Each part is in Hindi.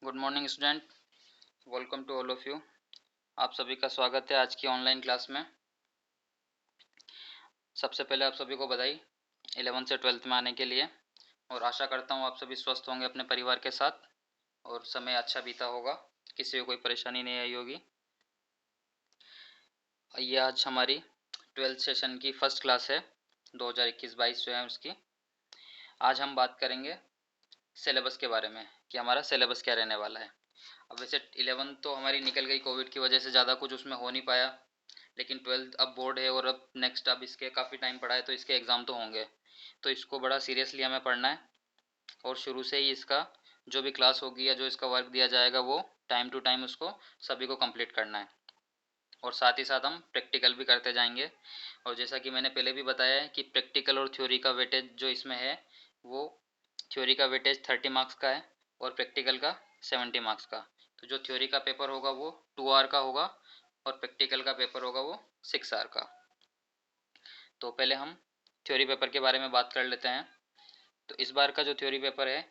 Good morning student, welcome to all of you. आप सभी का स्वागत है आज की ऑनलाइन क्लास में। सबसे पहले आप सभी को बधाई 11th से 12th में आने के लिए, और आशा करता हूँ आप सभी स्वस्थ होंगे अपने परिवार के साथ और समय अच्छा बीता होगा, किसी को कोई परेशानी नहीं आई होगी। ये आज हमारी 12th सेशन की फर्स्ट क्लास है 2021-22 जो है उसकी। आज हम बात करेंगे सिलेबस के बारे में कि हमारा सिलेबस क्या रहने वाला है। अब वैसे 11th तो हमारी निकल गई, कोविड की वजह से ज़्यादा कुछ उसमें हो नहीं पाया, लेकिन 12th अब बोर्ड है और अब नेक्स्ट अब इसके काफ़ी टाइम पड़ा है तो इसके एग्ज़ाम तो होंगे, तो इसको बड़ा सीरियसली हमें पढ़ना है और शुरू से ही इसका जो भी क्लास होगी या जो इसका वर्क दिया जाएगा वो टाइम टू टाइम उसको सभी को कंप्लीट करना है। और साथ ही साथ हम प्रैक्टिकल भी करते जाएंगे। और जैसा कि मैंने पहले भी बताया है कि प्रैक्टिकल और थ्योरी का वेटेज जो इसमें है वो थ्योरी का वेटेज 30 मार्क्स का है और प्रैक्टिकल का 70 मार्क्स का। तो जो थ्योरी का पेपर होगा वो 2 आवर का होगा और प्रैक्टिकल का पेपर होगा वो 6 आवर का। तो पहले हम थ्योरी पेपर के बारे में बात कर लेते हैं। तो इस बार का जो थ्योरी पेपर है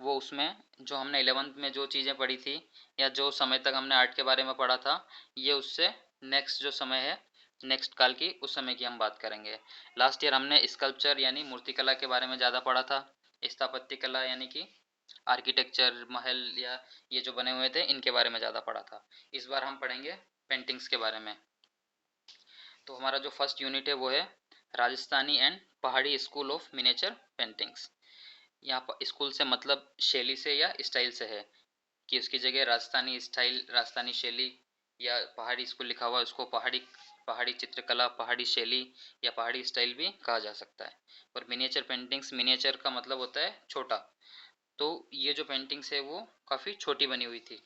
वो उसमें जो हमने 11th में जो चीज़ें पढ़ी थी या जो समय तक हमने आर्ट के बारे में पढ़ा था, ये उससे नेक्स्ट जो समय है, नेक्स्ट काल की, उस समय की हम बात करेंगे। लास्ट ईयर हमने स्कल्पचर यानी मूर्तिकला के बारे में ज़्यादा पढ़ा था, स्थापत्य कला यानी कि आर्किटेक्चर, महल या ये जो बने हुए थे इनके बारे में ज़्यादा पढ़ा था। इस बार हम पढ़ेंगे पेंटिंग्स के बारे में। तो हमारा जो फर्स्ट यूनिट है वो है Rajasthani and Pahari school of miniature paintings. यहाँ पर स्कूल से मतलब शैली से या स्टाइल से है, कि उसकी जगह राजस्थानी स्टाइल, राजस्थानी शैली या पहाड़ी स्कूल लिखा हुआ है, उसको पहाड़ी पहाड़ी चित्रकला, पहाड़ी शैली या पहाड़ी स्टाइल भी कहा जा सकता है। और मिनिएचर पेंटिंग्स, मिनिएचर का मतलब होता है छोटा, तो ये जो पेंटिंग्स है वो काफ़ी छोटी बनी हुई थी,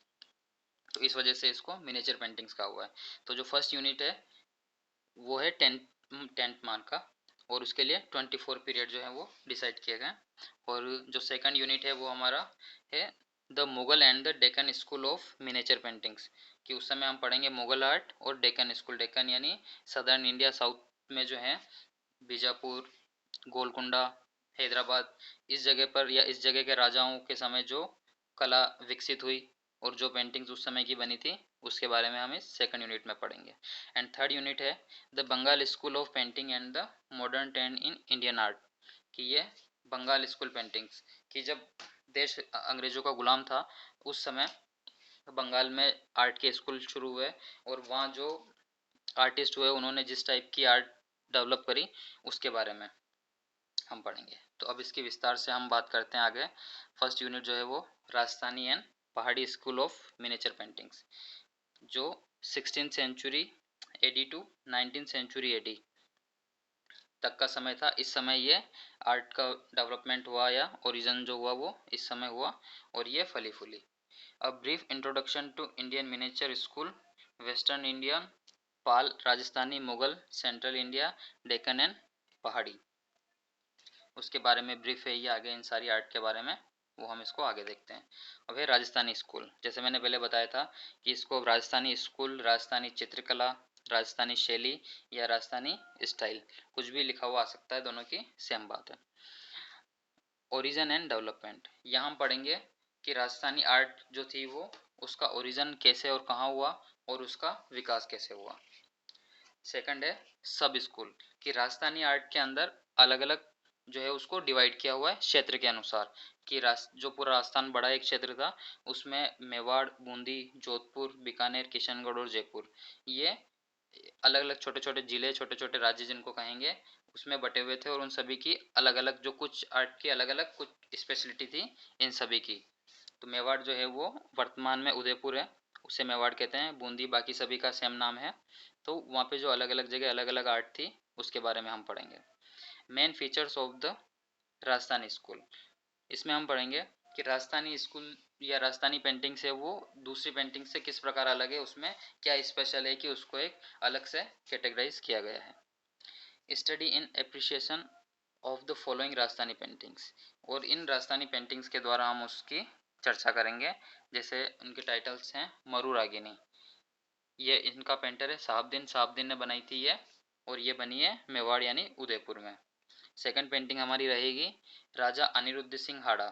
तो इस वजह से इसको मिनिएचर पेंटिंग्स कहा हुआ है। तो जो फर्स्ट यूनिट है वो है टेंथ मार्क का, और उसके लिए 24 पीरियड जो है वो डिसाइड किए गए। और जो सेकंड यूनिट है वो हमारा है the Mughal and the Deccan school of miniature paintings, कि उस समय हम पढ़ेंगे मुगल आर्ट और डेक्कन स्कूल। डेक्कन यानी सदर्न इंडिया, साउथ में जो है बीजापुर, गोलकुंडा, हैदराबाद, इस जगह पर या इस जगह के राजाओं के समय जो कला विकसित हुई और जो पेंटिंग्स उस समय की बनी थी उसके बारे में हम इस सेकंड यूनिट में पढ़ेंगे। एंड थर्ड यूनिट है the Bengal school of painting and the modern trend in Indian art, कि ये बंगाल स्कूल पेंटिंग्स, कि जब देश अंग्रेज़ों का गुलाम था उस समय बंगाल में आर्ट के स्कूल शुरू हुए और वहाँ जो आर्टिस्ट हुए उन्होंने जिस टाइप की आर्ट डेवलप करी उसके बारे में हम पढ़ेंगे। तो अब इसकी विस्तार से हम बात करते हैं आगे। फर्स्ट यूनिट जो है वो Rajasthani and Pahari school of miniature paintings, जो 16th century AD to 19th century AD तक का समय था। इस समय ये आर्ट का डेवलपमेंट हुआ या ओरिजिन जो हुआ वो इस समय हुआ और ये फली फूली। A brief introduction to Indian miniature school, western India, Pal, Rajasthani, Mughal, central India, Deccan and Pahari, उसके बारे में ब्रीफ है ये आगे इन सारी आर्ट के बारे में, वो हम इसको आगे देखते हैं। अब है राजस्थानी स्कूल। जैसे मैंने पहले बताया था कि इसको राजस्थानी स्कूल, राजस्थानी चित्रकला, राजस्थानी शैली या राजस्थानी स्टाइल कुछ भी लिखा हुआ आ सकता है, दोनों की सेम बात है। ओरिजिन एंड डेवलपमेंट, यहाँ हम पढ़ेंगे कि राजस्थानी आर्ट जो थी वो उसका ओरिजिन कैसे और कहाँ हुआ और उसका विकास कैसे हुआ। सेकंड है सब स्कूल, कि राजस्थानी आर्ट के अंदर अलग अलग जो है उसको डिवाइड किया हुआ है क्षेत्र के अनुसार, कि जो पूरा राजस्थान बड़ा एक क्षेत्र था उसमें मेवाड़, बूंदी, जोधपुर, बीकानेर, किशनगढ़ और जयपुर, ये अलग अलग छोटे छोटे जिले, छोटे छोटे राज्य जिनको कहेंगे, उसमें बटे हुए थे और उन सभी की अलग अलग जो कुछ आर्ट की अलग अलग कुछ स्पेशलिटी थी इन सभी की। तो मेवाड़ जो है वो वर्तमान में उदयपुर है, उसे मेवाड़ कहते हैं। बूंदी बाकी सभी का सेम नाम है। तो वहाँ पे जो अलग अलग जगह अलग अलग आर्ट थी उसके बारे में हम पढ़ेंगे। Main features of the Rajasthani school, इसमें हम पढ़ेंगे कि राजस्थानी स्कूल या राजस्थानी पेंटिंग से वो दूसरी पेंटिंग से किस प्रकार अलग है, उसमें क्या स्पेशल है कि उसको एक अलग से कैटेगराइज किया गया है। Study in appreciation of the following Rajasthani paintings, और इन राजस्थानी पेंटिंग्स के द्वारा हम उसकी चर्चा करेंगे। जैसे इनके टाइटल्स हैं मरु रागिनी, ये इनका पेंटर है साहबदीन, साहबदीन ने बनाई थी ये, और ये बनी है मेवाड़ यानी उदयपुर में। सेकंड पेंटिंग हमारी रहेगी राजा अनिरुद्ध सिंह हाड़ा,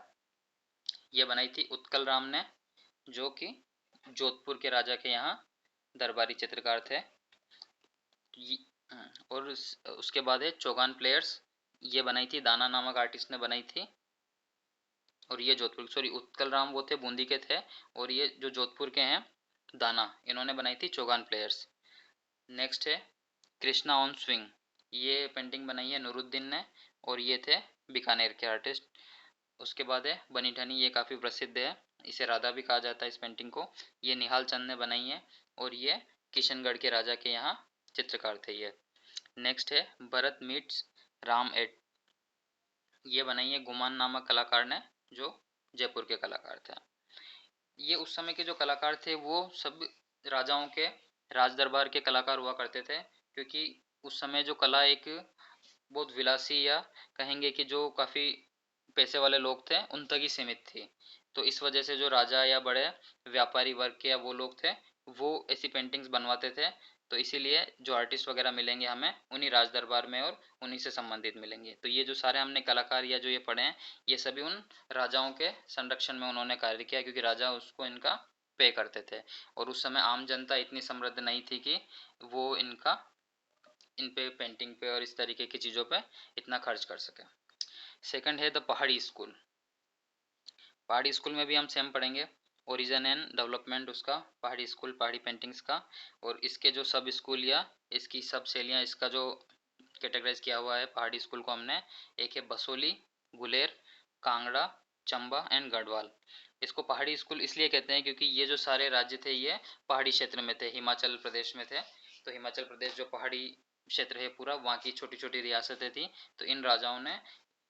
ये बनाई थी उत्कल राम ने, जो कि जोधपुर के राजा के यहाँ दरबारी चित्रकार थे। और उसके बाद है चौगान प्लेयर्स, ये बनाई थी दाना नामक आर्टिस्ट ने बनाई थी। और ये जोधपुर, सॉरी उत्कल राम वो थे बूंदी के थे, और ये जो जोधपुर के हैं दाना, इन्होंने बनाई थी चौगान प्लेयर्स। नेक्स्ट है कृष्णा ऑन स्विंग, ये पेंटिंग बनाई है नूरुद्दीन ने, और ये थे बीकानेर के आर्टिस्ट। उसके बाद है बनी ठनी, ये काफ़ी प्रसिद्ध है, इसे राधा भी कहा जाता है इस पेंटिंग को। ये निहाल चंद ने बनाई है, और ये किशनगढ़ के राजा के यहाँ चित्रकार थे ये। नेक्स्ट है भरत मीट्स राम एट, ये बनाई है गुमान नामक कलाकार ने, जो जयपुर के कलाकार थे। ये उस समय के जो कलाकार थे वो सब राजाओं के राज दरबार के कलाकार हुआ करते थे, क्योंकि उस समय जो कला एक बहुत विलासी, या कहेंगे कि जो काफ़ी पैसे वाले लोग थे उन तक ही सीमित थी। तो इस वजह से जो राजा या बड़े व्यापारी वर्ग के या वो लोग थे, वो ऐसी पेंटिंग्स बनवाते थे। तो इसीलिए जो आर्टिस्ट वगैरह मिलेंगे हमें उन्हीं राज दरबार में और उन्हीं से संबंधित मिलेंगे। तो ये जो सारे हमने कलाकार या जो ये पढ़े हैं, ये सभी उन राजाओं के संरक्षण में उन्होंने कार्य किया, क्योंकि राजा उसको इनका पे करते थे। और उस समय आम जनता इतनी समृद्ध नहीं थी कि वो इन पे पेंटिंग पे और इस तरीके की चीज़ों पे इतना खर्च कर सके। सेकंड है द पहाड़ी स्कूल। पहाड़ी स्कूल में भी हम सेम पढ़ेंगे ओरिजिन एंड डेवलपमेंट उसका, पहाड़ी स्कूल पहाड़ी पेंटिंग्स का, और इसके जो सब स्कूल या इसकी सब शैलियाँ, इसका जो कैटेगराइज किया हुआ है पहाड़ी स्कूल को हमने, एक है बसोली, गुलेर, कांगड़ा, चंबा एंड गढ़वाल। इसको पहाड़ी स्कूल इसलिए कहते हैं क्योंकि ये जो सारे राज्य थे ये पहाड़ी क्षेत्र में थे, हिमाचल प्रदेश में थे। तो हिमाचल प्रदेश जो पहाड़ी क्षेत्र है पूरा, वहाँ की छोटी छोटी रियासतें थी। तो इन राजाओं ने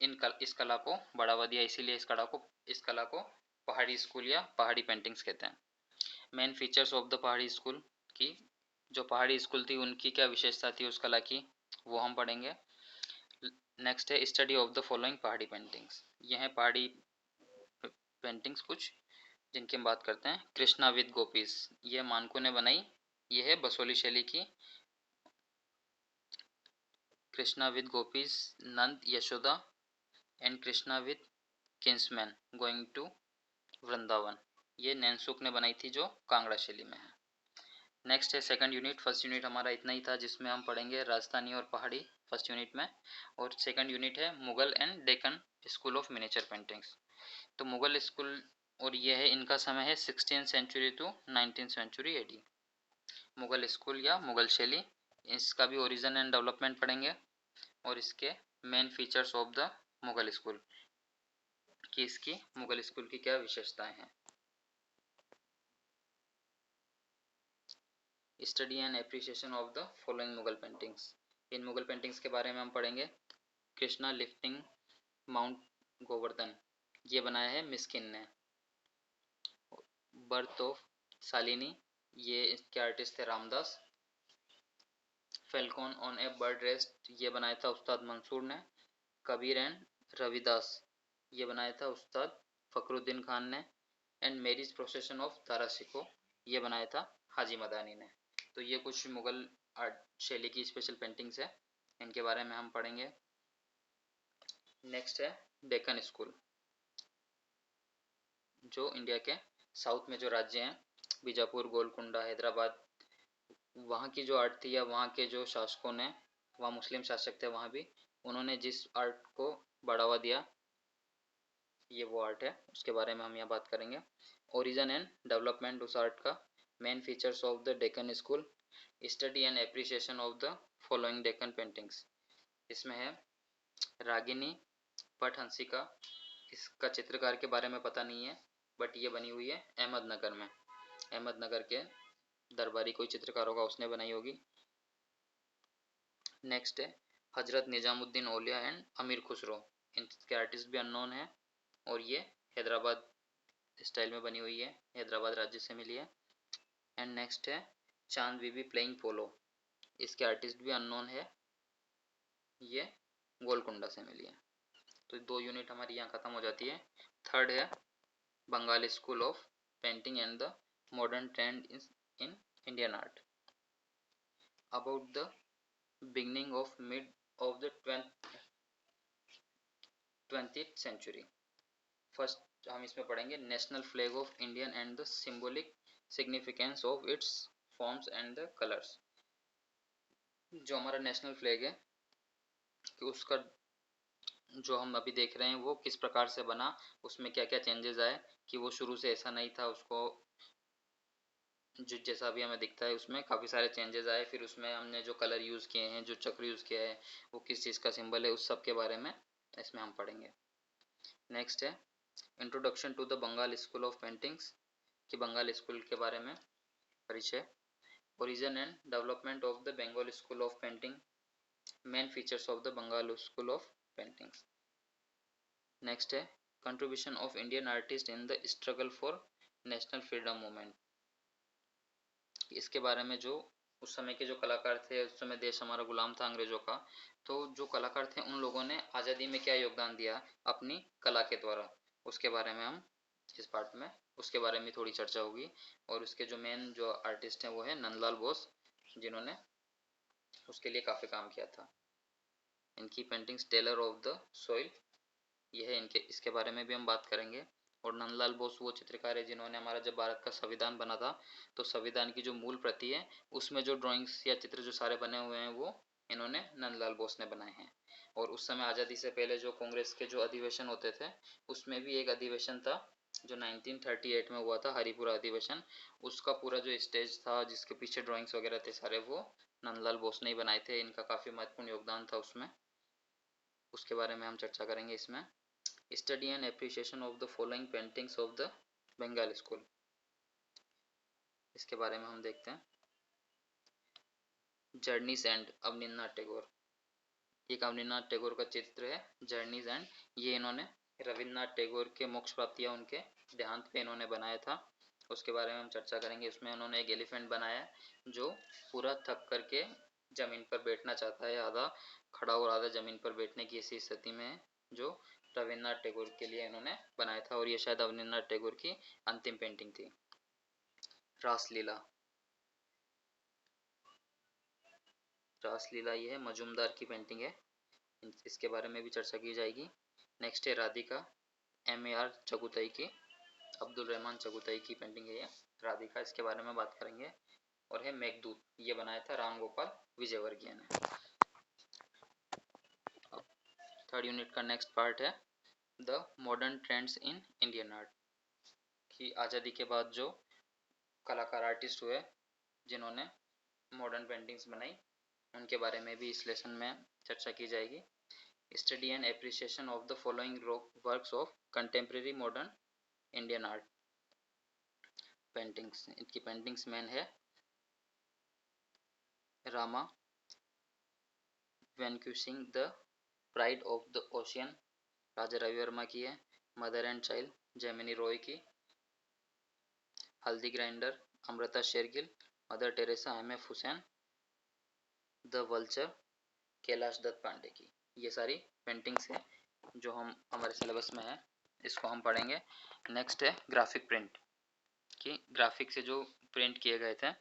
इस कला को बढ़ावा दिया, इसीलिए इस कला को पहाड़ी स्कूल या पहाड़ी पेंटिंग्स कहते हैं। मेन फीचर्स ऑफ द पहाड़ी स्कूल की, जो पहाड़ी स्कूल थी उनकी क्या विशेषता थी उस कला की, वो हम पढ़ेंगे। नेक्स्ट है स्टडी ऑफ द फॉलोइंग पहाड़ी पेंटिंग्स, ये हैं पहाड़ी पेंटिंग्स कुछ जिनकी हम बात करते हैं। कृष्णा विद गोपीज, ये मानकू ने बनाई, ये है बसोली शैली की। Krishna with gopis, Nand Yashoda and Krishna with kingsmen going to Vrindavan, ये नैनसुख ने बनाई थी जो कांगड़ा शैली में है। नेक्स्ट है सेकंड यूनिट। फर्स्ट यूनिट हमारा इतना ही था जिसमें हम पढ़ेंगे राजस्थानी और पहाड़ी फर्स्ट यूनिट में, और सेकंड यूनिट है Mughal and Deccan school of miniature paintings. तो मुगल स्कूल, और ये है इनका समय है 16th century to 19th century AD. Mughal school या मुगल शैली, इसका भी ओरिजिन एंड डेवलपमेंट पढ़ेंगे, और इसके main features of the Mughal school कि इसकी मुगल स्कूल की क्या विशेषताएं हैं। Study and appreciation of the following Mughal paintings, in Mughal paintings के बारे में हम पढ़ेंगे। कृष्णा लिफ्टिंग माउंट गोवर्धन, ये बनाया है मिस्किन ने। बर्थ ऑफ सालिनी, ये इसके आर्टिस्ट थे Ramdas. Falcon on a bird rest, ये बनाया था उस्ताद मंसूर ने। कबीर एंड रविदास, ये बनाया था उस्ताद फखरुद्दीन खान ने। एंड मैरिज प्रोसेशन ऑफ तारा सिको, ये बनाया था हाजी मदानी ने। तो ये कुछ मुगल आर्ट शैली की स्पेशल पेंटिंग्स है, इनके बारे में हम पढ़ेंगे। नेक्स्ट है डेक्कन स्कूल, जो इंडिया के साउथ में जो राज्य हैं बीजापुर, गोलकुंडा, हैदराबाद, वहाँ की जो आर्ट थी या वहाँ के जो शासकों ने, वहाँ मुस्लिम शासक थे वहाँ भी, उन्होंने जिस आर्ट को बढ़ावा दिया, ये वो आर्ट है, उसके बारे में हम यहाँ बात करेंगे। ओरिजिन एंड डेवलपमेंट उस आर्ट का, main features of the Deccan school, study and appreciation of the following Deccan paintings, इसमें है रागिनी पटहंसिका, इसका चित्रकार के बारे में पता नहीं है, बट ये बनी हुई है अहमदनगर में, अहमदनगर के दरबारी कोई चित्रकार होगा उसने बनाई होगी। नेक्स्ट है हजरत निजामुद्दीन औलिया एंड अमीर खुसरो, इनके आर्टिस्ट भी अननोन है, और ये हैदराबाद स्टाइल में बनी हुई है, हैदराबाद राज्य से मिली है। एंड नेक्स्ट है चांद बीबी प्लेइंग पोलो, इसके आर्टिस्ट भी अननोन है, ये गोलकुंडा से मिली है। तो 2 यूनिट हमारी यहाँ खत्म हो जाती है। थर्ड है Bengal school of painting and the modern trend in Indian art, about the beginning of mid of the 20th century. First तो हम इसमें पढ़ेंगे national flag of Indian and the symbolic significance of its forms and the colours. जो हमारा नेशनल फ्लैग है कि उसका जो हम अभी देख रहे हैं वो किस प्रकार से बना, उसमें क्या क्या चेंजेस आए, कि वो शुरू से ऐसा नहीं था, उसको जो जैसा भी हमें दिखता है उसमें काफ़ी सारे चेंजेस आए। फिर उसमें हमने जो कलर यूज़ किए हैं, जो चक्र यूज़ किया है, वो किस चीज़ का सिंबल है, उस सब के बारे में इसमें हम पढ़ेंगे। नेक्स्ट है introduction to the Bengal school of paintings, कि बंगाल स्कूल के बारे में परिचय। Origin and development of the Bengal school of painting, main features of the Bengal school of paintings. Next है contribution of Indian artist in the struggle for national freedom movement, इसके बारे में जो उस समय के जो कलाकार थे, उस समय देश हमारा गुलाम था अंग्रेजों का, तो जो कलाकार थे उन लोगों ने आज़ादी में क्या योगदान दिया अपनी कला के द्वारा, उसके बारे में हम इस पार्ट में उसके बारे में थोड़ी चर्चा होगी। और उसके जो मेन जो आर्टिस्ट हैं वो है नंदलाल बोस, जिन्होंने उसके लिए काफ़ी काम किया था। इनकी paintings tailor of the soil, ये है इनके, इसके बारे में भी हम बात करेंगे। और नंदलाल बोस वो चित्रकार है जिन्होंने हमारा जब भारत का संविधान बना था, तो संविधान की जो मूल प्रति है उसमें जो ड्राइंग्स या चित्र जो सारे बने हुए हैं वो इन्होंने नंदलाल बोस ने बनाए हैं। और उस समय आज़ादी से पहले जो कांग्रेस के जो अधिवेशन होते थे, उसमें भी एक अधिवेशन था जो 1938 में हुआ था, हरिपुरा अधिवेशन, उसका पूरा जो स्टेज था जिसके पीछे ड्राइंग्स वगैरह थे सारे, वो नंदलाल बोस ने ही बनाए थे। इनका काफ़ी महत्वपूर्ण योगदान था उसमें, उसके बारे में हम चर्चा करेंगे इसमें। Study and appreciation of the following paintings of the Bengal school, इसके बारे में हम देखते हैं। जर्नीज एंड अवनींद्रनाथ टैगोर, एक अवनींद्रनाथ टैगोर का चित्र है जर्नीज एंड, ये इन्होंने रविन्द्रनाथ टैगोर के मोक्ष प्राप्ति या उनके देहांत पे इन्होंने बनाया था, उसके बारे में हम चर्चा करेंगे। उसमें उन्होंने एक एलिफेंट बनाया है जो पूरा थक करके जमीन पर बैठना चाहता है, आधा खड़ा और आधा जमीन पर बैठने की ऐसी स्थिति में है, जो रविन्द्रनाथ टैगोर के लिए इन्होंने बनाया था। और ये शायद अवनींद्रनाथ टैगोर की अंतिम पेंटिंग थी। रासलीला, रासलीला ये है मजूमदार की पेंटिंग है, इसके बारे में भी चर्चा की जाएगी। नेक्स्ट है राधिका, M.A.R. चगुताई की, अब्दुल रहमान चगुताई की पेंटिंग है ये राधिका, इसके बारे में बात करेंगे। और है मेघदूत, ये बनाया था राम गोपाल विजयवर्गीय ने। थर्ड यूनिट का नेक्स्ट पार्ट है the modern trends in Indian art, कि आज़ादी के बाद जो कलाकार आर्टिस्ट हुए जिन्होंने मॉडर्न पेंटिंग्स बनाई, उनके बारे में भी इस लेसन में चर्चा की जाएगी। Study and appreciation of the following works of contemporary modern Indian art paintings, इनकी पेंटिंग्स मेन है Rama vanquishing the pride of the ocean, Raja Ravi Varma की है। Mother and child Jamini Roy की। Haldi grinder Amrita Shergil. Mother Teresa M.F. Husain. The vulture Kailash Dutt Pandey की। ये सारी पेंटिंग्स हैं जो हम हमारे सिलेबस में है, इसको हम पढ़ेंगे। नेक्स्ट है ग्राफिक प्रिंट, कि ग्राफिक से जो प्रिंट किए गए थे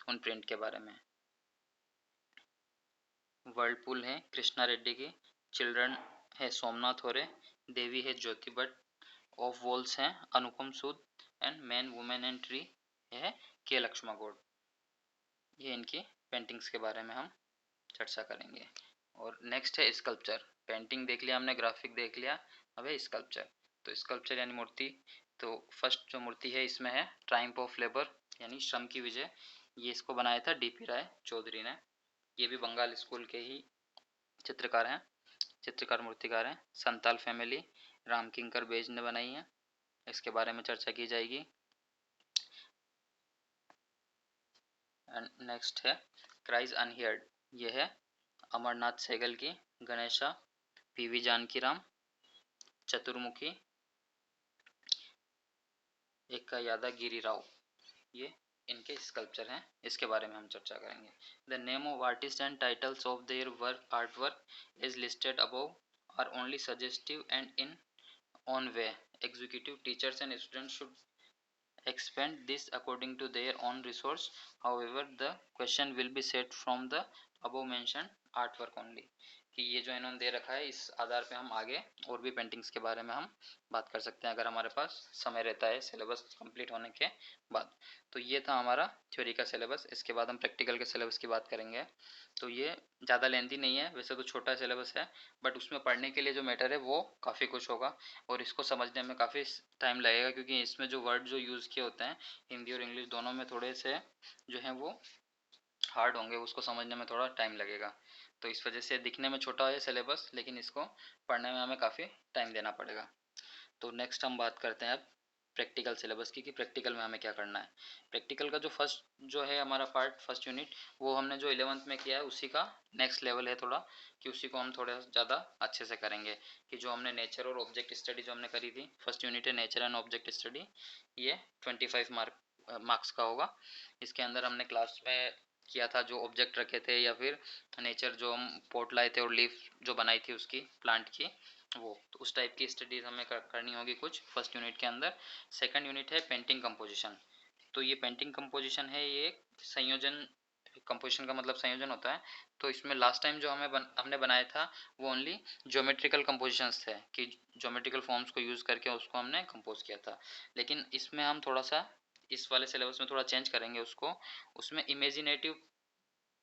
उन प्रिंट के बारे में। वर्लपूल है कृष्णा रेड्डी की। चिल्ड्रन है सोमनाथ होरे। देवी है ज्योति भट्ट। ऑफ वॉल्स हैं Anupam Sood. And man women and tree है के लक्ष्मा गौड़। ये इनकी पेंटिंग्स के बारे में हम चर्चा करेंगे। और नेक्स्ट है स्कल्पचर, पेंटिंग देख लिया हमने, ग्राफिक देख लिया, अब है स्कल्पचर। तो स्कल्पचर यानी मूर्ति, तो फर्स्ट जो मूर्ति है इसमें है ट्रायम्फ ऑफ लेबर यानी श्रम की विजय, ये इसको बनाया था DP राय चौधरी ने। ये भी बंगाल स्कूल के ही चित्रकार हैं, चित्रकार मूर्तिकार हैं। संताल फैमिली राम किंकर बेज ने बनाई है, इसके बारे में चर्चा की जाएगी। एंड नेक्स्ट है क्राइज अनहियर्ड, ये है अमरनाथ सहगल की। गणेशा PV जानकीराम। चतुर्मुखी एक का यादा गिरी राव, ये इनके स्कल्पचर हैं, इसके बारे में हम चर्चा करेंगे। The name of artist and titles of their work art work is listed above are only suggestive and in on way executive teachers and students should expand this according to their own resource. However, the question will be set from the above mentioned artwork only. कि ये जो इन्होंने दे रखा है इस आधार पे हम आगे और भी पेंटिंग्स के बारे में हम बात कर सकते हैं अगर हमारे पास समय रहता है सिलेबस कंप्लीट होने के बाद। तो ये था हमारा थ्योरी का सिलेबस। इसके बाद हम प्रैक्टिकल के सिलेबस की बात करेंगे। तो ये ज़्यादा लेंथी नहीं है, वैसे तो छोटा सिलेबस है, बट उसमें पढ़ने के लिए जो मैटर है वो काफ़ी कुछ होगा और इसको समझने में काफ़ी टाइम लगेगा, क्योंकि इसमें जो वर्ड जो यूज़ किए होते हैं हिंदी और इंग्लिश दोनों में थोड़े से जो हैं वो हार्ड होंगे, उसको समझने में थोड़ा टाइम लगेगा। तो इस वजह से दिखने में छोटा है सिलेबस, लेकिन इसको पढ़ने में हमें काफ़ी टाइम देना पड़ेगा। तो नेक्स्ट हम बात करते हैं अब प्रैक्टिकल सिलेबस की, कि प्रैक्टिकल में हमें क्या करना है। प्रैक्टिकल का जो फर्स्ट जो है हमारा पार्ट, फर्स्ट यूनिट, वो हमने जो 11th में किया है उसी का नेक्स्ट लेवल है थोड़ा, कि उसी को हम थोड़ा ज़्यादा अच्छे से करेंगे। कि जो हमने नेचर और ऑब्जेक्ट स्टडी जो हमने करी थी, फर्स्ट यूनिट है नेचर एंड ऑब्जेक्ट स्टडी, ये 25 मार्क्स का होगा। इसके अंदर हमने क्लास में किया था जो ऑब्जेक्ट रखे थे, या फिर नेचर जो हम पोट लाए थे और लीफ जो बनाई थी उसकी, प्लांट की, वो तो उस टाइप की स्टडीज़ हमें करनी होगी कुछ फर्स्ट यूनिट के अंदर। सेकंड यूनिट है पेंटिंग कंपोजिशन। तो ये पेंटिंग कंपोजिशन है, ये संयोजन, कंपोजिशन का मतलब संयोजन होता है। तो इसमें लास्ट टाइम जो हमने बनाया था वो ओनली ज्योमेट्रिकल कंपोजिशंस थे, कि ज्योमेट्रिकल फॉर्म्स को यूज़ करके उसको हमने कंपोज किया था। लेकिन इसमें हम थोड़ा सा इस वाले सिलेबस में थोड़ा चेंज करेंगे उसको। उसमें imaginative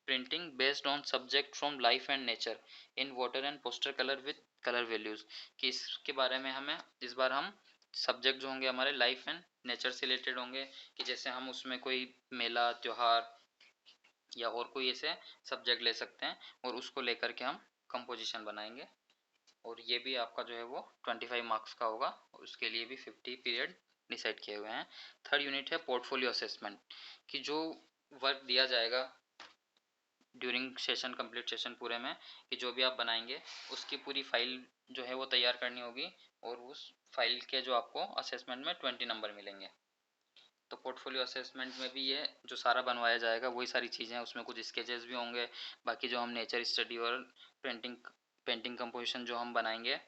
printing based on subject from life and nature in water and poster colour with colour values, कि इसके बारे में हमें इस बार हम सब्जेक्ट जो होंगे हमारे लाइफ एंड नेचर से रिलेटेड होंगे। कि जैसे हम उसमें कोई मेला त्योहार या और कोई ऐसे सब्जेक्ट ले सकते हैं और उसको लेकर के हम कंपोजिशन बनाएंगे। और ये भी आपका जो है वो 25 मार्क्स का होगा, और उसके लिए भी 50 पीरियड डिसाइड किए हुए हैं। थर्ड यूनिट है पोर्टफोलियो असेसमेंट, कि जो वर्क दिया जाएगा ड्यूरिंग सेशन, कंप्लीट सेशन पूरे में, कि जो भी आप बनाएंगे उसकी पूरी फाइल जो है वो तैयार करनी होगी, और उस फाइल के जो आपको असेसमेंट में 20 नंबर मिलेंगे। तो पोर्टफोलियो असेसमेंट में भी ये जो सारा बनवाया जाएगा वही सारी चीज़ें हैं, उसमें कुछ स्केचेस भी होंगे। बाकी जो हम नेचर स्टडी और पेंटिंग पेंटिंग कंपोजिशन जो हम बनाएंगे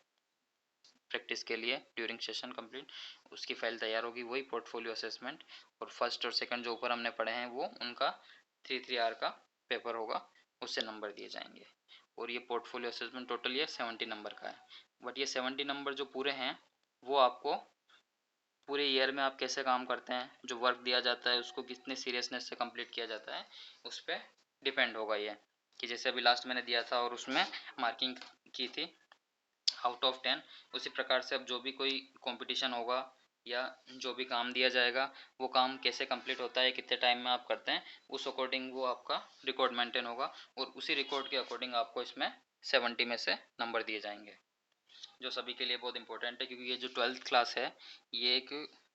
प्रैक्टिस के लिए ड्यूरिंग सेशन कंप्लीट, उसकी फाइल तैयार होगी, वही पोर्टफोलियो असेसमेंट। और फर्स्ट और सेकंड जो ऊपर हमने पढ़े हैं वो उनका 3-3 आवर का पेपर होगा, उससे नंबर दिए जाएंगे। और ये पोर्टफोलियो असेसमेंट टोटल ये 70 नंबर का है। बट ये 70 नंबर जो पूरे हैं वो आपको पूरे ईयर में आप कैसे काम करते हैं, जो वर्क दिया जाता है उसको कितने सीरियसनेस से कंप्लीट किया जाता है, उस पर डिपेंड होगा ये। कि जैसे अभी लास्ट मैंने दिया था और उसमें मार्किंग की थी आउट ऑफ 10, उसी प्रकार से अब जो भी कोई कंपटीशन होगा या जो भी काम दिया जाएगा वो काम कैसे कंप्लीट होता है, कितने टाइम में आप करते हैं, उस अकॉर्डिंग वो आपका रिकॉर्ड मेंटेन होगा, और उसी रिकॉर्ड के अकॉर्डिंग आपको इसमें 70 में से नंबर दिए जाएंगे, जो सभी के लिए बहुत इंपॉर्टेंट है। क्योंकि ये जो 12th क्लास है ये एक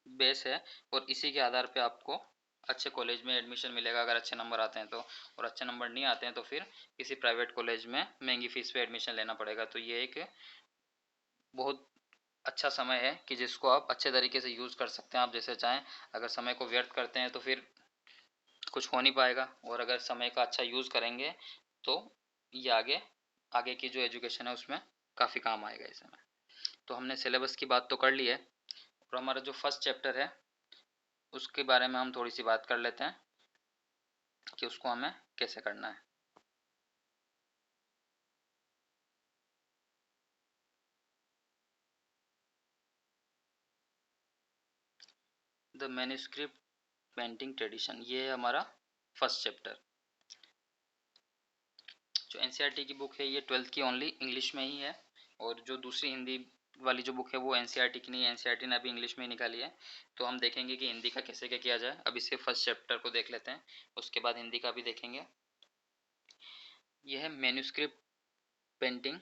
बेस है, और इसी के आधार पे आपको अच्छे कॉलेज में एडमिशन मिलेगा अगर अच्छे नंबर आते हैं तो। और अच्छे नंबर नहीं आते हैं तो फिर किसी प्राइवेट कॉलेज में महंगी फीस पे एडमिशन लेना पड़ेगा। तो ये एक बहुत अच्छा समय है कि जिसको आप अच्छे तरीके से यूज़ कर सकते हैं आप जैसे चाहें। अगर समय को व्यर्थ करते हैं तो फिर कुछ हो नहीं पाएगा, और अगर समय का अच्छा यूज़ करेंगे तो ये आगे आगे की जो एजुकेशन है उसमें काफ़ी काम आएगा इस समय। तो हमने सिलेबस की बात तो कर ली है, और हमारा जो फर्स्ट चैप्टर है उसके बारे में हम थोड़ी सी बात कर लेते हैं कि उसको हमें कैसे करना है। द मैन्युस्क्रिप्ट पेंटिंग ट्रेडिशन, ये है हमारा फर्स्ट चैप्टर। जो एनसीईआरटी की बुक है ये 12th की ओनली इंग्लिश में ही है, और जो दूसरी हिंदी वाली जो बुक है वो एनसीईआरटी की नहीं है, एनसीईआरटी ने अभी इंग्लिश में ही निकाली है। तो हम देखेंगे कि हिंदी का कैसे क्या किया जाए। अब इसके फर्स्ट चैप्टर को देख लेते हैं, उसके बाद हिंदी का भी देखेंगे। यह है मैन्युस्क्रिप्ट पेंटिंग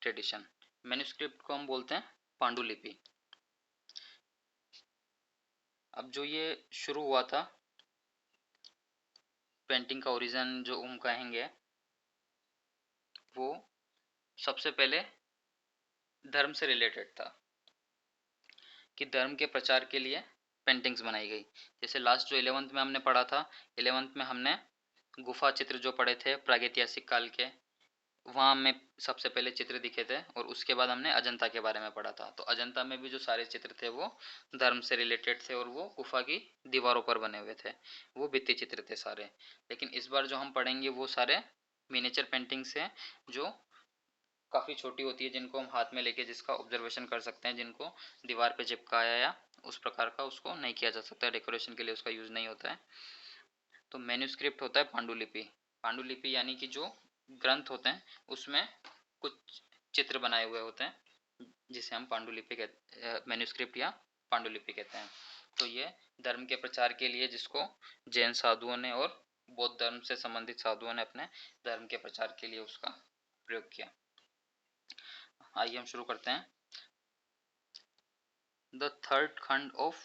ट्रेडिशन। मैन्युस्क्रिप्ट को हम बोलते हैं पांडुलिपि। अब जो ये शुरू हुआ था पेंटिंग का ओरिजिन जो हम कहेंगे वो सबसे पहले धर्म से रिलेटेड था, कि धर्म के प्रचार के लिए पेंटिंग्स बनाई गई। जैसे लास्ट जो 11th में हमने पढ़ा था, 11th में हमने गुफा चित्र जो पढ़े थे प्रागैतिहासिक काल के, वहाँ हमें सबसे पहले चित्र दिखे थे, और उसके बाद हमने अजंता के बारे में पढ़ा था। तो अजंता में भी जो सारे चित्र थे वो धर्म से रिलेटेड थे, और वो गुफा की दीवारों पर बने हुए थे, वो भित्ति चित्र थे सारे। लेकिन इस बार जो हम पढ़ेंगे वो सारे मिनिएचर पेंटिंग्स हैं, जो काफ़ी छोटी होती है, जिनको हम हाथ में लेके जिसका ऑब्जर्वेशन कर सकते हैं, जिनको दीवार पे चिपकाया या उस प्रकार का उसको नहीं किया जा सकता, डेकोरेशन के लिए उसका यूज़ नहीं होता है। तो मैन्युस्क्रिप्ट होता है पांडुलिपि। पांडुलिपि यानी कि जो ग्रंथ होते हैं उसमें कुछ चित्र बनाए हुए होते हैं, जिसे हम पांडुलिपि कहते, मैन्युस्क्रिप्ट या पांडुलिपि कहते हैं। तो ये धर्म के प्रचार के लिए, जिसको जैन साधुओं ने और बौद्ध धर्म से संबंधित साधुओं ने अपने धर्म के प्रचार के लिए उसका प्रयोग किया। आइए हम शुरू करते हैं। द थर्ड खंड ऑफ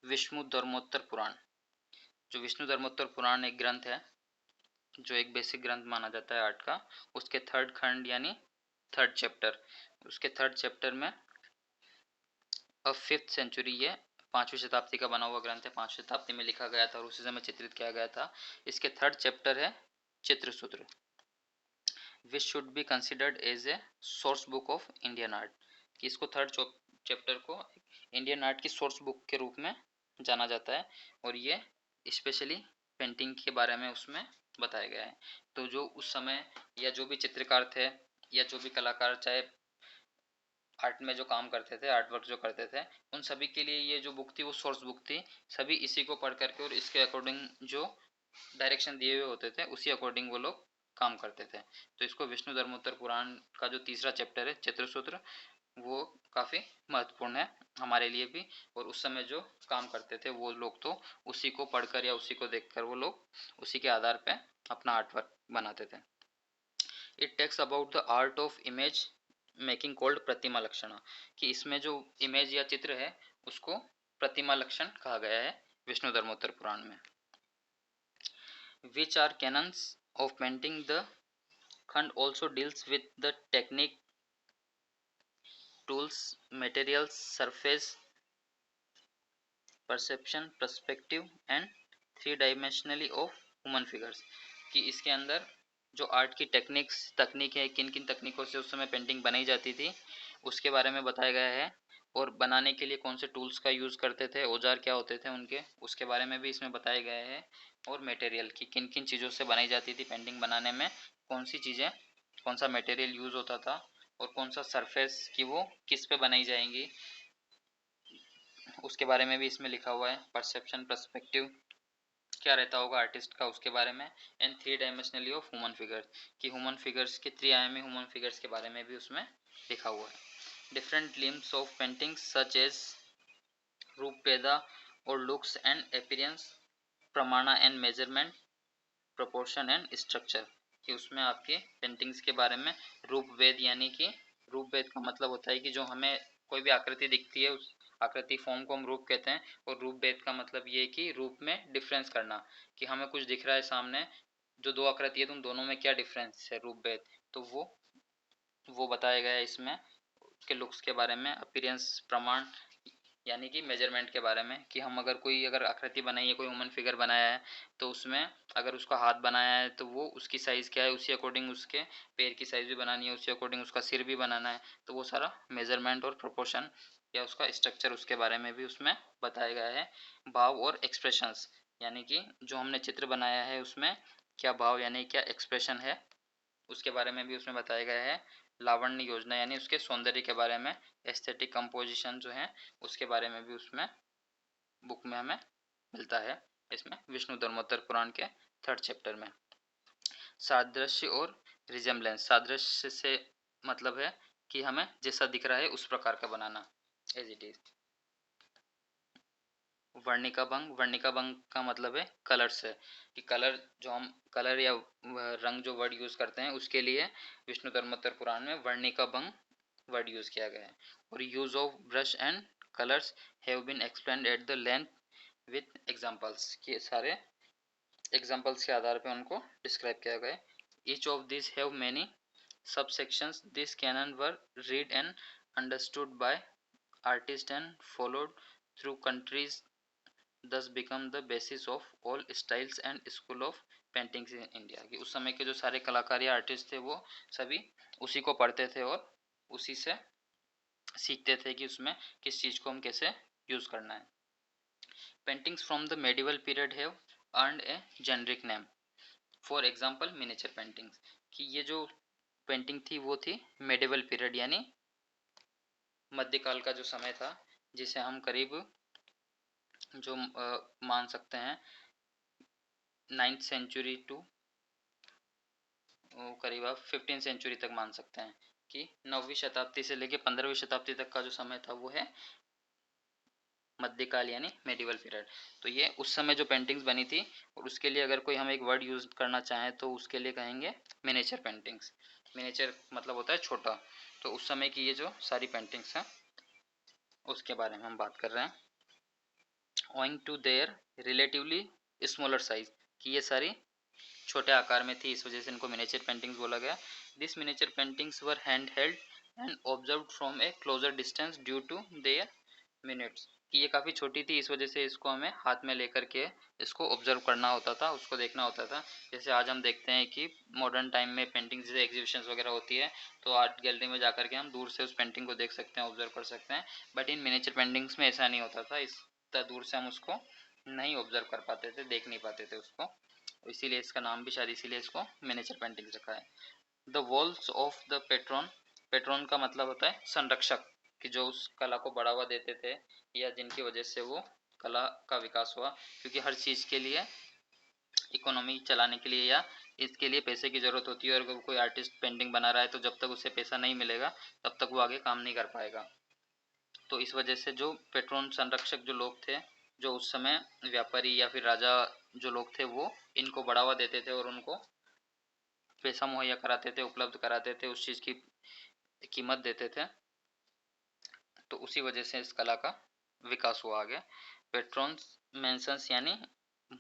विष्णु धर्मोत्तर पुराण। जो विष्णु धर्मोत्तर पुराण एक ग्रंथ है, जो एक बेसिक ग्रंथ माना जाता है आर्ट का, उसके थर्ड खंड यानी थर्ड चैप्टर, उसके थर्ड चैप्टर में फिफ्थ सेंचुरी, ये 5वीं शताब्दी का बना हुआ ग्रंथ है, 5वीं शताब्दी में लिखा गया था और उसी समय चित्रित किया गया था। इसके थर्ड चैप्टर है Chitrasutra, which should be considered as a source book of Indian art. कि इसको थर्ड चैप्टर को इंडियन आर्ट की सोर्स बुक के रूप में जाना जाता है, और ये स्पेशली पेंटिंग के बारे में उसमें बताया गया है। तो जो उस समय या जो भी चित्रकार थे या जो भी कलाकार, चाहे आर्ट में जो काम करते थे, आर्ट वर्क जो करते थे, उन सभी के लिए ये जो बुक थी वो सोर्स बुक थी। सभी इसी को पढ़ करके और इसके अकॉर्डिंग जो डायरेक्शन दिए हुए होते थे उसी अकॉर्डिंग वो लोग काम करते थे। तो इसको विष्णु धर्मोत्तर पुराण का जो तीसरा चैप्टर है चित्रसूत्र, वो काफ़ी महत्वपूर्ण है हमारे लिए भी, और उस समय जो काम करते थे वो लोग तो उसी को पढ़कर या उसी को देखकर वो लोग उसी के आधार पे अपना आर्ट वर्क बनाते थे। It takes about the art of image making called Pratima Lakshana. कि इसमें जो इमेज या चित्र है उसको प्रतिमा लक्षण कहा गया है विष्णु धर्मोत्तर पुराण में। Which are canons of painting, the khanda also deals with the technique, tools, materials, surface, perception, perspective and three dimensionally of human figures. कि इसके अंदर जो आर्ट की तकनीक है, किन किन तकनीकों से उस समय पेंटिंग बनाई जाती थी उसके बारे में बताया गया है, और बनाने के लिए कौन से टूल्स का यूज़ करते थे, औजार क्या होते थे उनके, उसके बारे में भी इसमें बताया गया है। और मटेरियल की किन किन चीज़ों से बनाई जाती थी पेंटिंग बनाने में, कौन सी चीज़ें, कौन सा मटेरियल यूज़ होता था, और कौन सा सरफेस कि वो किस पे बनाई जाएंगी, उसके बारे में भी इसमें लिखा हुआ है। परसेप्शन, पर्सपेक्टिव क्या रहता होगा आर्टिस्ट का उसके बारे में, and three dimensionally of human figures, कि ह्यूमन फिगर्स के त्रिआयामी ह्यूमन फिगर्स के बारे में भी उसमें लिखा हुआ है। Different limbs of paintings such as Rupabheda और looks and appearance, pramana and measurement, proportion and structure. कि उसमें आपके पेंटिंग्स के बारे में रूपभेद, यानी कि रूपभेद का मतलब होता है कि जो हमें कोई भी आकृति दिखती है उस आकृति फॉर्म को हम रूप कहते हैं, और रूपभेद का मतलब ये है कि रूप में डिफरेंस करना, कि हमें कुछ दिख रहा है सामने, जो दो आकृति है तो उन दोनों में क्या डिफरेंस है, रूपभेद। तो वो बताया गया है इसमें। उसके लुक्स के बारे में, अपीयरेंस, प्रमाण यानी कि मेजरमेंट के बारे में, कि हम अगर आकृति बनाई है, कोई ह्यूमन फिगर बनाया है, तो उसमें अगर उसका हाथ बनाया है तो वो उसकी साइज़ क्या है, उसी अकॉर्डिंग उसके पैर की साइज़ भी बनानी है, उसी अकॉर्डिंग उसका सिर भी बनाना है। तो वो सारा मेजरमेंट और प्रोपोर्शन या उसका स्ट्रक्चर, उसके बारे में भी उसमें बताया गया है। भाव और एक्सप्रेशंस, यानी कि जो हमने चित्र बनाया है उसमें क्या भाव यानी क्या एक्सप्रेशन है, उसके बारे में भी उसमें बताया गया है। लावण्य योजना यानी उसके सौंदर्य के बारे में, एस्थेटिक कंपोजिशन जो है उसके बारे में भी उसमें बुक में हमें मिलता है, इसमें विष्णु धर्मोत्तर पुराण के थर्ड चैप्टर में। सादृश्य और रिजेम्बलेंस, सादृश्य से मतलब है कि हमें जैसा दिख रहा है उस प्रकार का बनाना, एज इट इज। वर्णिका भंग, वर्णिका भंग का मतलब है कलर से, कि कलर जो हम कलर या रंग जो वर्ड यूज़ करते हैं उसके लिए विष्णु धर्मोत्तर पुराण में वर्णिका भंग वर्ड यूज़ किया गया है। और use of brush and colours have been explained at the length with examples, कि सारे एग्जांपल्स के आधार पे उनको डिस्क्राइब किया गया है। Each of this have many subsections, this canon were read and understood by artist and followed through countries, thus become the basis of all styles and school of paintings in India. कि उस समय के जो सारे कलाकार या आर्टिस्ट थे वो सभी उसी को पढ़ते थे और उसी से सीखते थे कि उसमें किस चीज़ को हम कैसे यूज़ करना है। Paintings from the medieval period have earned A generic name, for example miniature paintings. कि ये जो पेंटिंग थी वो थी मेडिवल पीरियड, यानी मध्यकाल का जो समय था, जिसे हम करीब जो मान सकते हैं 9th सेंचुरी टू करीब आप 15 सेंचुरी तक मान सकते हैं कि 9वीं शताब्दी से लेकर 15वीं शताब्दी तक का जो समय था वो है मध्यकाल यानी मेडिवल पीरियड। तो ये उस समय जो पेंटिंग्स बनी थी, और उसके लिए अगर कोई हम एक वर्ड यूज़ करना चाहें तो उसके लिए कहेंगे मिनिएचर पेंटिंग्स। मिनिएचर मतलब होता है छोटा। तो उस समय की ये जो सारी पेंटिंग्स हैं उसके बारे में हम बात कर रहे हैं। Owing to their relatively smaller size, कि ये सारी छोटे आकार में थी, इस वजह से इनको मिनिएचर पेंटिंग्स बोला गया। This miniature paintings were hand held and observed from a closer distance due to their minutes, कि ये काफ़ी छोटी थी, इस वजह से इसको हमें हाथ में लेकर के इसको ऑब्जर्व करना होता था, उसको देखना होता था। जैसे आज हम देखते हैं कि मॉडर्न टाइम में पेंटिंग जैसे एग्जीबिशंस वगैरह होती है, तो आर्ट गैलरी में जाकर के हम दूर से उस पेंटिंग को देख सकते हैं, ऑब्जर्व कर सकते हैं। बट इन मिनिएचर पेंटिंग्स में ऐसा नहीं होता था, इस दूर से हम उसको नहीं ऑब्जर्व कर पाते थे, देख नहीं पाते थे उसको, इसीलिए इसका नाम भी शायद इसीलिए इसको मिनिएचर पेंटिंग्स रखा है। The walls of the patron, patron का मतलब होता है संरक्षक, कि जो उस कला को बढ़ावा देते थे या जिनकी वजह से वो कला का विकास हुआ, क्योंकि हर चीज़ के लिए इकोनॉमी चलाने के लिए या इसके लिए पैसे की ज़रूरत होती है, और अगर कोई आर्टिस्ट पेंटिंग बना रहा है तो जब तक उसे पैसा नहीं मिलेगा तब तक वो आगे काम नहीं कर पाएगा। तो इस वजह से जो पेट्रोन संरक्षक जो लोग थे, जो उस समय व्यापारी या फिर राजा जो लोग थे, वो इनको बढ़ावा देते थे और उनको पैसा मुहैया कराते थे, उपलब्ध कराते थे, उस चीज़ की कीमत देते थे। तो उसी वजह से इस कला का विकास हुआ आगे। पेट्रोन्स मेंशंस यानी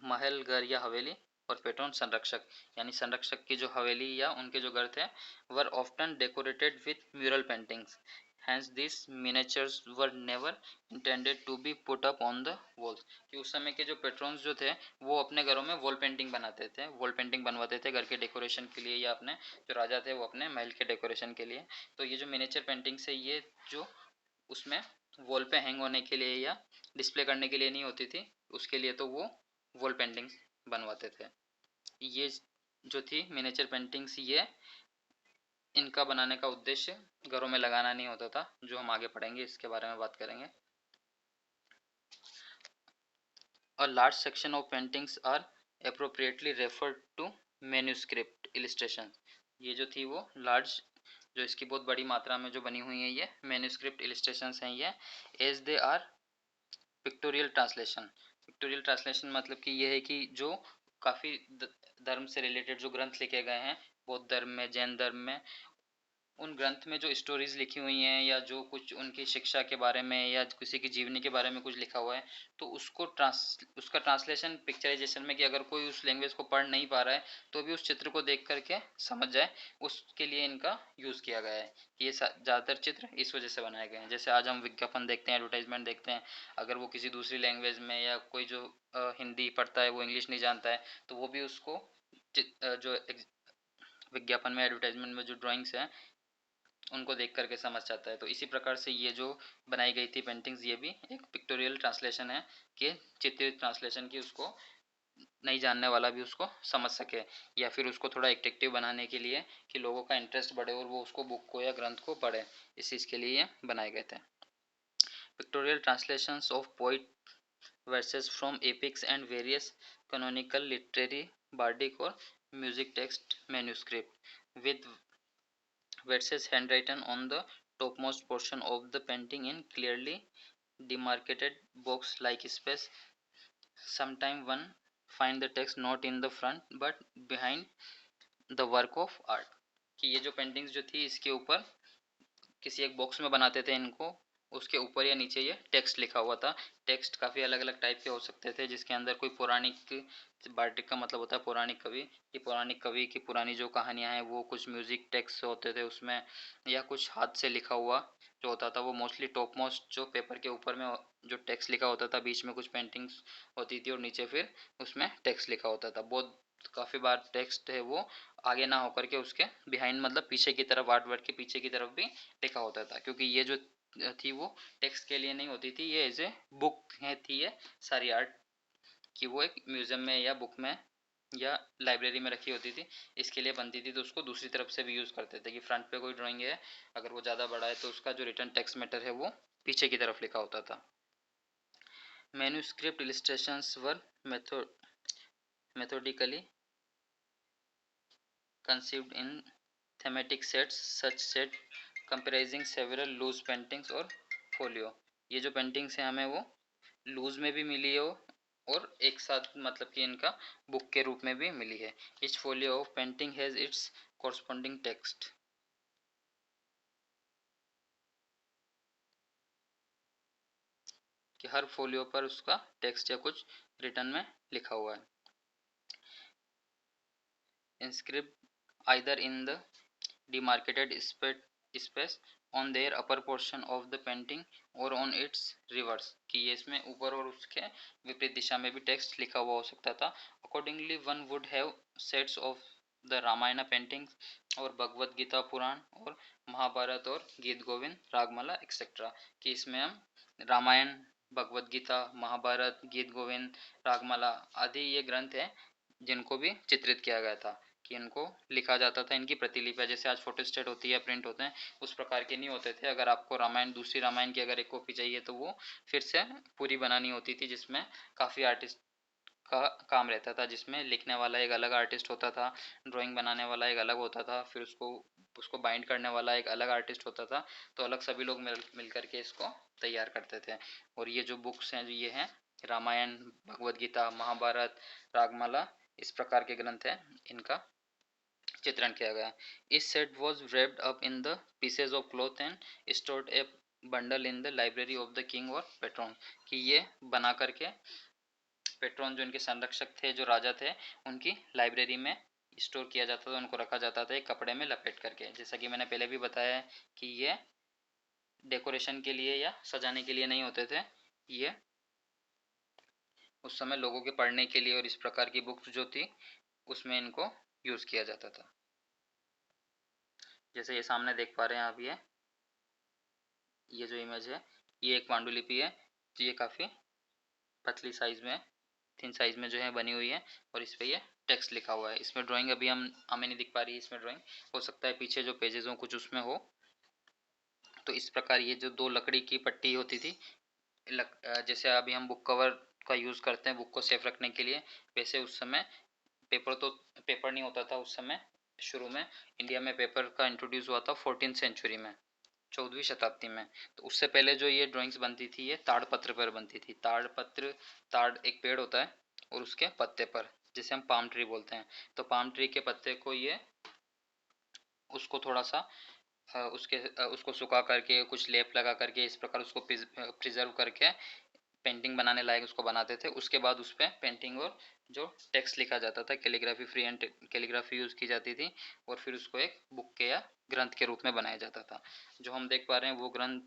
महल, घर या हवेली, और पेट्रोन संरक्षक यानी संरक्षक की जो हवेली या उनके जो घर थे, were often decorated with mural paintings, hence this miniatures were never intended to be put up on the walls, कि उस समय के जो पेट्रोन्स जो थे वो अपने घरों में वॉल पेंटिंग बनाते थे, वॉल पेंटिंग बनवाते थे घर के डेकोरेशन के लिए, या अपने जो राजा थे वो अपने महल के डेकोरेशन के लिए। तो ये जो मिनिएचर पेंटिंग्स है, ये जो उसमें वॉल पे हैंग होने के लिए या डिस्प्ले करने के लिए नहीं होती थी, उसके लिए तो वो वॉल पेंटिंग्स बनवाते थे। ये जो थी मिनिएचर पेंटिंग्स, ये इनका बनाने का उद्देश्य घरों में लगाना नहीं होता था, जो हम आगे पढ़ेंगे इसके बारे में बात करेंगे। A large section of paintings are appropriately referred to manuscript illustration, ये जो थी वो लार्ज, जो इसकी बहुत बड़ी मात्रा में जो बनी हुई है ये मैन्यूस्क्रिप्ट इलिस्ट्रेशंस हैं ये, as they are pictorial translation. Pictorial translation मतलब कि ये है कि जो काफ़ी धर्म से रिलेटेड जो ग्रंथ लिखे गए हैं, बौद्ध धर्म में, जैन धर्म में, उन ग्रंथ में जो स्टोरीज लिखी हुई हैं या जो कुछ उनकी शिक्षा के बारे में या किसी की जीवनी के बारे में कुछ लिखा हुआ है, तो उसका ट्रांसलेशन पिक्चराइजेशन में, कि अगर कोई उस लैंग्वेज को पढ़ नहीं पा रहा है तो भी उस चित्र को देख करके समझ जाए, उसके लिए इनका यूज़ किया गया है। ये ज़्यादातर चित्र इस वजह से बनाए गए हैं। जैसे आज हम विज्ञापन देखते हैं, एडवर्टाइजमेंट देखते हैं, अगर वो किसी दूसरी लैंग्वेज में, या कोई जो हिंदी पढ़ता है वो इंग्लिश नहीं जानता है, तो वो भी उसको जो विज्ञापन में, एडवर्टाइजमेंट में जो ड्राइंग्स हैं उनको देख करके समझ जाता है। तो इसी प्रकार से ये जो बनाई गई थी पेंटिंग्स, ये भी एक पिक्टोरियल ट्रांसलेशन है, कि चित्रित ट्रांसलेशन की, उसको नहीं जानने वाला भी उसको समझ सके, या फिर उसको थोड़ा एट्रैक्टिव बनाने के लिए कि लोगों का इंटरेस्ट बढ़े और वो उसको बुक को या ग्रंथ को पढ़े, इस चीज़ के लिए ये बनाए गए थे। Pictorial translations of poet verses from epics and various canonical literary bardic or music text manuscript with verses handwritten on the topmost portion of the painting in clearly demarcated box like space. Sometime one find the text not in the front but behind the work of art, कि ये जो पेंटिंग्स जो थी इसके ऊपर किसी एक बॉक्स में बनाते थे इनको, उसके ऊपर या नीचे ये टेक्स्ट लिखा हुआ था। टेक्स्ट काफ़ी अलग अलग टाइप के हो सकते थे, जिसके अंदर कोई पौराणिक, बार्टिक का मतलब होता है पौराणिक कवि, कि पौराणिक कवि की पुरानी जो कहानियाँ हैं वो कुछ म्यूजिक टेक्स्ट होते थे उसमें, या कुछ हाथ से लिखा हुआ जो होता था वो मोस्टली टॉप मोस्ट जो पेपर के ऊपर में जो टेक्स्ट लिखा होता था, बीच में कुछ पेंटिंग्स होती थी और नीचे फिर उसमें टेक्स्ट लिखा होता था। बहुत काफ़ी बार टेक्स्ट है वो आगे ना होकर के उसके बिहाइंड, मतलब पीछे की तरफ, आर्ट वर्क के पीछे की तरफ भी लिखा होता था, क्योंकि ये जो थी वो टेक्स्ट के लिए नहीं होती थी, ये एज ए बुक है थी, ये सारी आर्ट, कि वो एक म्यूज़ियम में या बुक में या लाइब्रेरी में रखी होती थी, इसके लिए बनती थी, तो उसको दूसरी तरफ से भी यूज़ करते थे कि फ्रंट पे कोई ड्राइंग है, अगर वो ज़्यादा बड़ा है तो उसका जो रिटर्न टेक्स्ट मैटर है वो पीछे की तरफ लिखा होता था। Manuscript illustrations were methodically conceived in thematic sets, such set comprising several loose paintings और folio। ये जो पेंटिंग्स हैं हमें वो लूज में भी मिली है और एक साथ मतलब कि इनका बुक के रूप में भी मिली है। Etch folio of painting has its corresponding text, कि हर फोलियो पर उसका टेक्स्ट या कुछ रिटर्न में लिखा हुआ है। Inscribed either in the demarcated space on their upper portion of the painting or on its reverse, कि ये इसमें ऊपर और उसके विपरीत दिशा में भी टेक्स्ट लिखा हुआ हो सकता था। Accordingly one would have sets of the Ramayana paintings और भगवत गीता पुराण और महाभारत और गीत गोविंद रागमाला एक्सेट्रा, कि इसमें हम रामायण, भगवत गीता, महाभारत, गीत गोविंद, रागमाला आदि ये ग्रंथ है जिनको भी चित्रित किया गया था, कि इनको लिखा जाता था। इनकी प्रतिलिपियाँ जैसे आज फोटोस्टेट होती है, प्रिंट होते हैं, उस प्रकार के नहीं होते थे। अगर आपको रामायण, दूसरी रामायण की अगर एक कॉपी चाहिए तो वो फिर से पूरी बनानी होती थी, जिसमें काफ़ी आर्टिस्ट का काम रहता था, जिसमें लिखने वाला एक अलग आर्टिस्ट होता था, ड्राइंग बनाने वाला एक अलग होता था, फिर उसको उसको बाइंड करने वाला एक अलग आर्टिस्ट होता था। तो अलग सभी लोग मिल करके इसको तैयार करते थे। और ये जो बुक्स हैं, जो ये हैं रामायण, भगवद गीता, महाभारत, रागमाला, इस प्रकार के ग्रंथ हैं, इनका चित्रण किया गया। इस set was wrapped up in the pieces of cloth and stored A bundle in the library of the king और पेट्रोन, कि ये बना करके पेट्रोन जो इनके संरक्षक थे, जो राजा थे, उनकी लाइब्रेरी में स्टोर किया जाता था, उनको रखा जाता था एक कपड़े में लपेट करके। जैसा कि मैंने पहले भी बताया है कि ये डेकोरेशन के लिए या सजाने के लिए नहीं होते थे, ये उस समय लोगों के पढ़ने के लिए और इस प्रकार की बुक्स जो थी उसमें इनको यूज़ किया जाता था। जैसे ये सामने देख पा रहे हैं आप, ये जो इमेज है ये एक पांडुलिपि है, तो ये काफ़ी पतली साइज़ में, थिन साइज़ में जो है बनी हुई है, और इस पे ये टेक्स्ट लिखा हुआ है। इसमें ड्राइंग अभी हमें नहीं दिख पा रही है, इसमें ड्राइंग हो सकता है पीछे जो पेजेस हो कुछ उसमें हो। तो इस प्रकार ये जो दो लकड़ी की पट्टी होती थी, जैसे अभी हम बुक कवर का यूज़ करते हैं बुक को सेफ रखने के लिए, वैसे उस समय पेपर नहीं होता था उस समय। शुरू में इंडिया में पेपर का इंट्रोड्यूस हुआ था 14th सेंचुरी में, 14वीं शताब्दी में। तो उससे पहले जो ये ड्राइंग्स बनती थी ये ताड़पत्र पर बनती थी। ताड़पत्र, ताड़ एक पेड़ होता है और उसके पत्ते पर, जिसे हम पाम ट्री बोलते हैं, तो पाम ट्री के पत्ते को ये उसको थोड़ा सा उसको सुखा करके कुछ लेप लगा करके इस प्रकार उसको प्रिजर्व करके पेंटिंग बनाने लायक उसको बनाते थे। उसके बाद उस पर पेंटिंग और जो टेक्स्ट लिखा जाता था, calligraphy, free hand calligraphy use की जाती थी, और फिर उसको एक बुक के या ग्रंथ के रूप में बनाया जाता था। जो हम देख पा रहे हैं वो ग्रंथ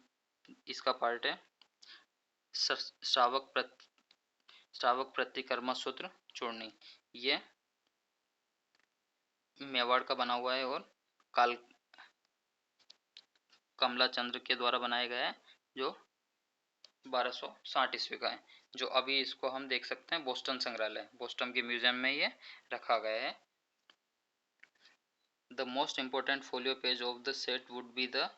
इसका पार्ट है श्रावक प्रतिकर्मा सूत्र चूर्णी। ये मेवाड़ का बना हुआ है और काल कमला चंद्र के द्वारा बनाया गया है, जो 1260 ईस्वी का है। जो अभी इसको हम देख सकते हैं बोस्टन संग्रहालय, बोस्टन के म्यूजियम में ये रखा गया है। The most important folio page of the set would be the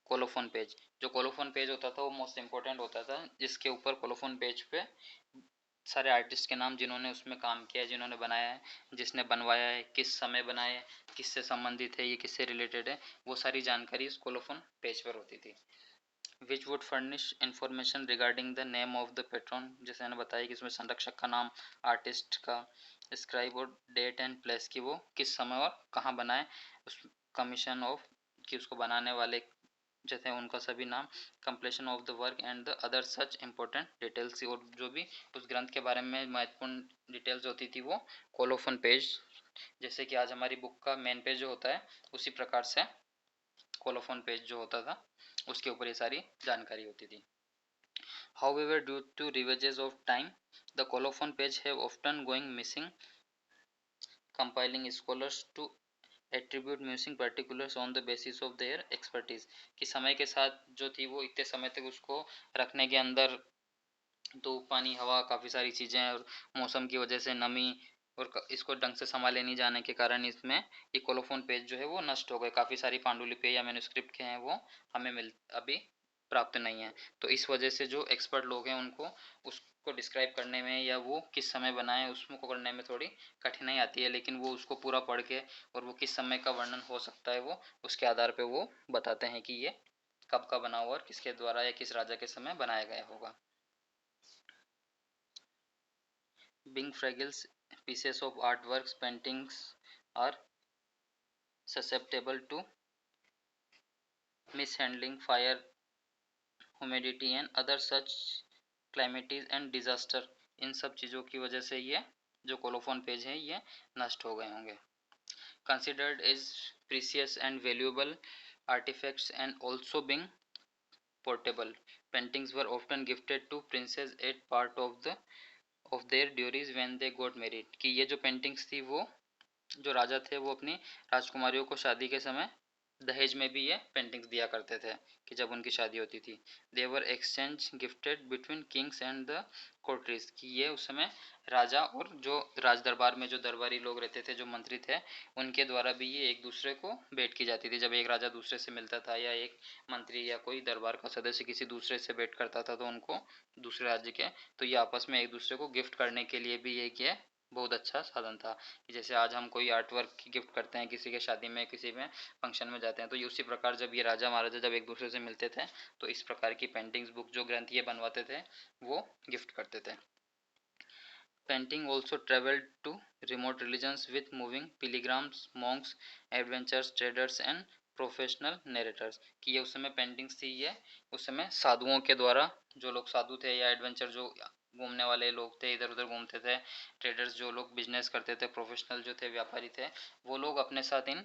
colophon page. जो कोलोफोन पेज होता था वो मोस्ट इम्पोर्टेंट होता था, जिसके ऊपर कोलोफोन पेज पे सारे आर्टिस्ट के नाम, जिन्होंने उसमें काम किया है, जिन्होंने बनाया है, जिसने बनवाया है, किस समय बनाया है, किससे संबंधित है, ये किससे रिलेटेड है, वो सारी जानकारी इस कोलोफोन पेज पर होती थी। Which would furnish information regarding the name of the patron, जैसे मैंने बताया कि इसमें संरक्षक का नाम, आर्टिस्ट का, स्क्राइब और डेट एंड प्लेस की वो किस समय और कहाँ बनाए, उस कमीशन ऑफ कि उसको बनाने वाले जैसे उनका सभी नाम, completion of the work and the other such important details. और जो भी उस ग्रंथ के बारे में महत्वपूर्ण डिटेल्स होती थी वो कोलोफोन पेज, जैसे कि आज हमारी बुक का मेन पेज जो होता है उसी प्रकार से कोलोफोन पेज जो होता था उसके ऊपर ये सारी जानकारी होती थी। However, due to ravages of time, the colophon page have often going missing, compiling scholars to attribute missing particulars on the basis of their expertise, कि समय के साथ जो थी वो इतने समय तक उसको रखने के अंदर धूप, पानी, हवा, काफ़ी सारी चीज़ें और मौसम की वजह से नमी और इसको ढंग से संभाले नहीं जाने के कारण इसमें ये कोलोफोन पेज जो है वो नष्ट हो गए। काफ़ी सारी पांडुलिपि या मैन्युस्क्रिप्ट के हैं वो हमें अभी प्राप्त नहीं है। तो इस वजह से जो एक्सपर्ट लोग हैं उनको उसको डिस्क्राइब करने में या वो किस समय बनाए उसको करने में थोड़ी कठिनाई आती है, लेकिन वो उसको पूरा पढ़ के और वो किस समय का वर्णन हो सकता है वो उसके आधार पे वो बताते हैं कि ये कब का बना हुआ और किसके द्वारा या किस राजा के समय बनाया गया होगा। Being fragile pieces of artworks, paintings are susceptible to mishandling, fire, humidity and other such calamities and disaster। इन सब चीज़ों की वजह से ये जो कोलोफोन पेज है ये नष्ट हो गए होंगे। Considered as precious and valuable artifacts and also being portable, paintings were often gifted to princes at part of their duties when they got married। कि ये जो पेंटिंग्स थी वो जो राजा थे वो अपनी राजकुमारियों को शादी के समय दहेज में भी ये पेंटिंग्स दिया करते थे कि जब उनकी शादी होती थी। They were exchanged gifted between kings and the courtiers. कि ये उस समय राजा और जो राज दरबार में जो दरबारी लोग रहते थे, जो मंत्री थे, उनके द्वारा भी ये एक दूसरे को भेंट की जाती थी। जब एक राजा दूसरे से मिलता था या एक मंत्री या कोई दरबार का सदस्य किसी दूसरे से भेंट करता था तो उनको दूसरे राज्य के, तो ये आपस में एक दूसरे को गिफ्ट करने के लिए भी ये बहुत अच्छा साधन था। कि जैसे आज हम कोई आर्ट वर्क की गिफ्ट करते हैं किसी के शादी में, किसी में फंक्शन में जाते हैं, तो ये उसी प्रकार जब ये राजा महाराजा जब एक दूसरे से मिलते थे तो इस प्रकार की पेंटिंग्स बुक जो ग्रंथ ये बनवाते थे वो गिफ्ट करते थे। Painting also travelled to remote religions with moving pilgrims, monks, adventures, traders and professional narrators. कि ये उस समय पेंटिंग्स थी, ये उस समय साधुओं के द्वारा, जो लोग साधु थे या एडवेंचर जो घूमने वाले लोग थे, इधर उधर घूमते थे, ट्रेडर्स जो लोग बिजनेस करते थे, प्रोफेशनल जो थे व्यापारी थे, वो लोग अपने साथ इन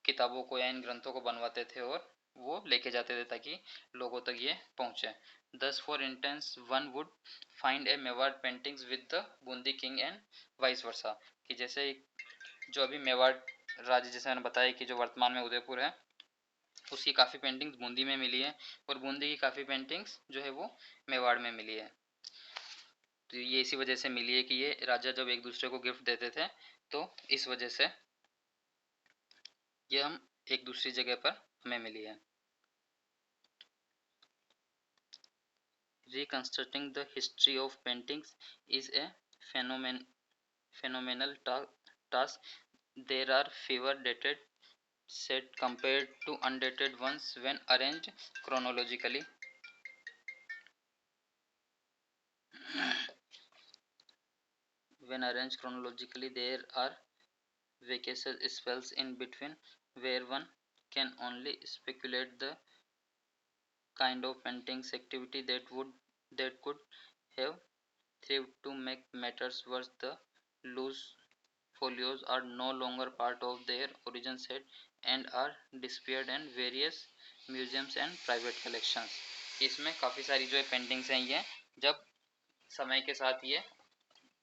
किताबों को या इन ग्रंथों को बनवाते थे और वो लेके जाते थे ताकि लोगों तक ये पहुँचे। Thus for instance one would find a Mewar paintings with the Bundi king and vice versa. कि जैसे जो अभी मेवाड़ राज्य, जैसे मैंने बताया कि जो वर्तमान में उदयपुर है, उसकी काफ़ी पेंटिंग्स बूंदी में मिली है और बूंदी की काफ़ी पेंटिंग्स जो है वो मेवाड़ में मिली है। तो ये इसी वजह से मिली है कि ये राजा जब एक दूसरे को गिफ्ट देते थे तो इस वजह से ये हम एक दूसरी जगह पर हमें मिली है। Reconstructing the history of paintings is a phenomenal task. There are fewer dated set compared to undated ones when arranged chronologically. When arranged chronologically, there are vacancy spells in between where one can only speculate the kind of paintings activity that could have thrived. To make matters worse, the loose folios are no longer part of their origin set and are displayed in various museums and private collections। इसमें काफ़ी सारी जो पेंटिंग्स हैं ये जब समय के साथ ये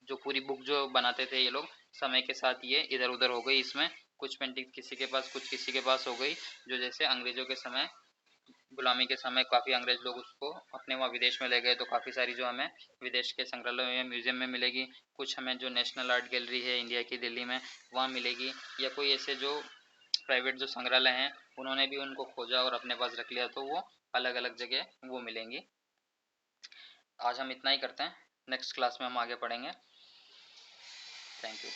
जो पूरी बुक जो बनाते थे ये लोग, समय के साथ ये इधर उधर हो गई। इसमें कुछ पेंटिंग किसी के पास, कुछ किसी के पास हो गई। जो जैसे अंग्रेजों के समय, गुलामी के समय काफ़ी अंग्रेज लोग उसको अपने वहाँ विदेश में ले गए, तो काफ़ी सारी जो हमें विदेश के संग्रहालय या म्यूजियम में मिलेगी। कुछ हमें जो नेशनल आर्ट गैलरी है इंडिया की दिल्ली में वहाँ मिलेगी, या कोई ऐसे जो प्राइवेट जो संग्रहालय हैं उन्होंने भी उनको खोजा और अपने पास रख लिया, तो वो अलग अलग जगह वो मिलेंगी। आज हम इतना ही करते हैं, नेक्स्ट क्लास में हम आगे पढ़ेंगे। Thank you.